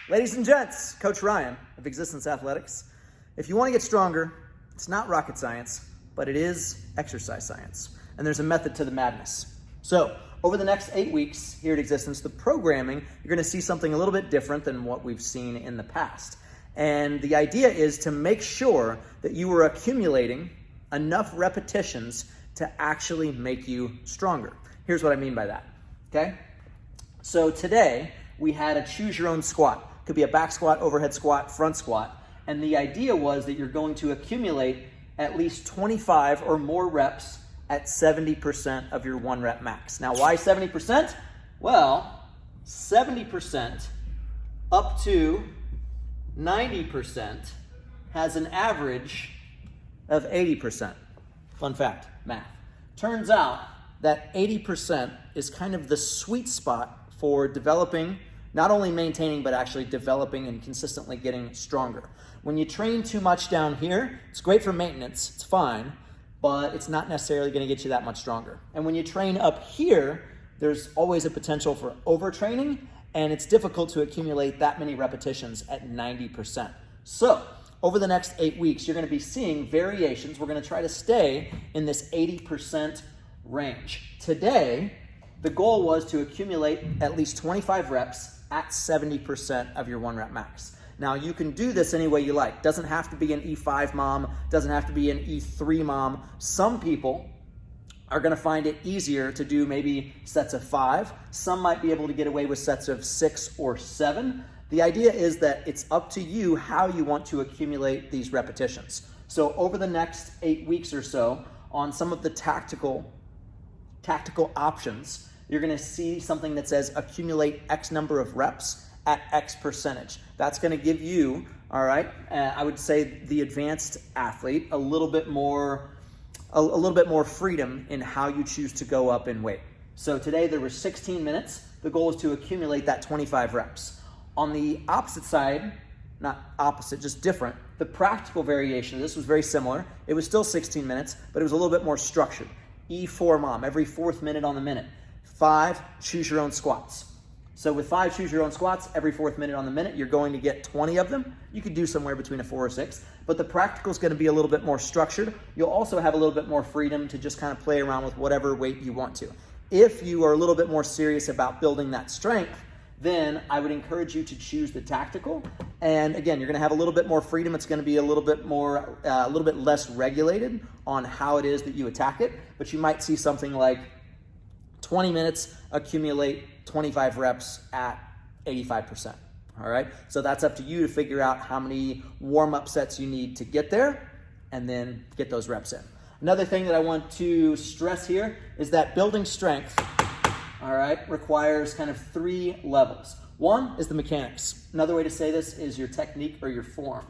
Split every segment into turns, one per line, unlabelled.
Ladies and gents, Coach Ryan of Existence Athletics. If you want to get stronger, it's not rocket science, but it is exercise science. And there's a method to the madness. So over the next 8 weeks here at Existence, the programming, you're going to see something a little bit different than what we've seen in the past. And the idea is to make sure that you are accumulating enough repetitions to actually make you stronger. Here's what I mean by that, okay? So today, we had a choose your own squat. Could be a back squat, overhead squat, front squat. And the idea was that you're going to accumulate at least 25 or more reps at 70% of your 1 rep max. Now, why 70%? Well, 70% up to 90% has an average of 80%. Fun fact, math. Turns out that 80% is kind of the sweet spot for developing, not only maintaining, but actually developing and consistently getting stronger. When you train too much down here, it's great for maintenance, it's fine, but it's not necessarily gonna get you that much stronger. And when you train up here, there's always a potential for overtraining, and it's difficult to accumulate that many repetitions at 90%. So, over the next 8 weeks, you're gonna be seeing variations. We're gonna try to stay in this 80% range. Today, the goal was to accumulate at least 25 reps at 70% of your 1 rep max. Now, you can do this any way you like. Doesn't have to be an E5 mom, doesn't have to be an E3 mom. Some people are gonna find it easier to do maybe sets of 5. Some might be able to get away with sets of 6 or 7. The idea is that it's up to you how you want to accumulate these repetitions. So over the next 8 weeks or so, on some of the tactical options, you're gonna see something that says accumulate X number of reps at X percentage. That's gonna give you, all right, I would say the advanced athlete a little bit more freedom in how you choose to go up in weight. So today there were 16 minutes. The goal is to accumulate that 25 reps. On the opposite side, not opposite, just different, the practical variation, this was very similar. It was still 16 minutes, but it was a little bit more structured. E4 mom, every 4th minute on the minute. 5 choose your own squats. So with 5 choose your own squats, every 4th minute on the minute, you're going to get 20 of them. You could do somewhere between a 4 or 6, but the practical is going to be a little bit more structured. You'll also have a little bit more freedom to just kind of play around with whatever weight you want to. If you are a little bit more serious about building that strength, then I would encourage you to choose the tactical. And again, you're going to have a little bit more freedom. It's going to be a little bit less regulated on how it is that you attack it. But you might see something like 20 minutes, accumulate 25 reps at 85%. All right. So that's up to you to figure out how many warm-up sets you need to get there and then get those reps in. Another thing that I want to stress here is that building strength, all right, requires kind of 3 levels. One is the mechanics. Another way to say this is your technique or your form.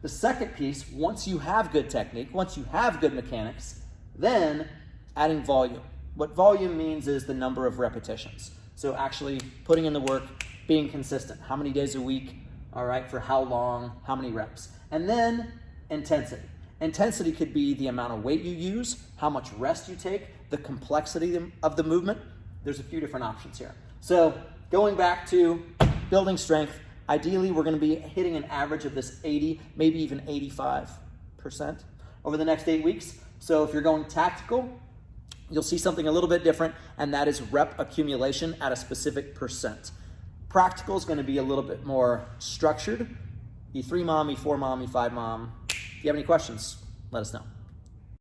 The second piece, once you have good technique, once you have good mechanics, then adding volume. What volume means is the number of repetitions. So actually putting in the work, being consistent. How many days a week, all right, for how long, how many reps. And then intensity. Intensity could be the amount of weight you use, how much rest you take, the complexity of the movement. There's a few different options here. So going back to building strength, ideally we're gonna be hitting an average of this 80, maybe even 85% over the next 8 weeks. So if you're going tactical, you'll see something a little bit different, and that is rep accumulation at a specific percent. Practical is gonna be a little bit more structured. E3 mom, E4 mom, E5 mom. If you have any questions, let us know.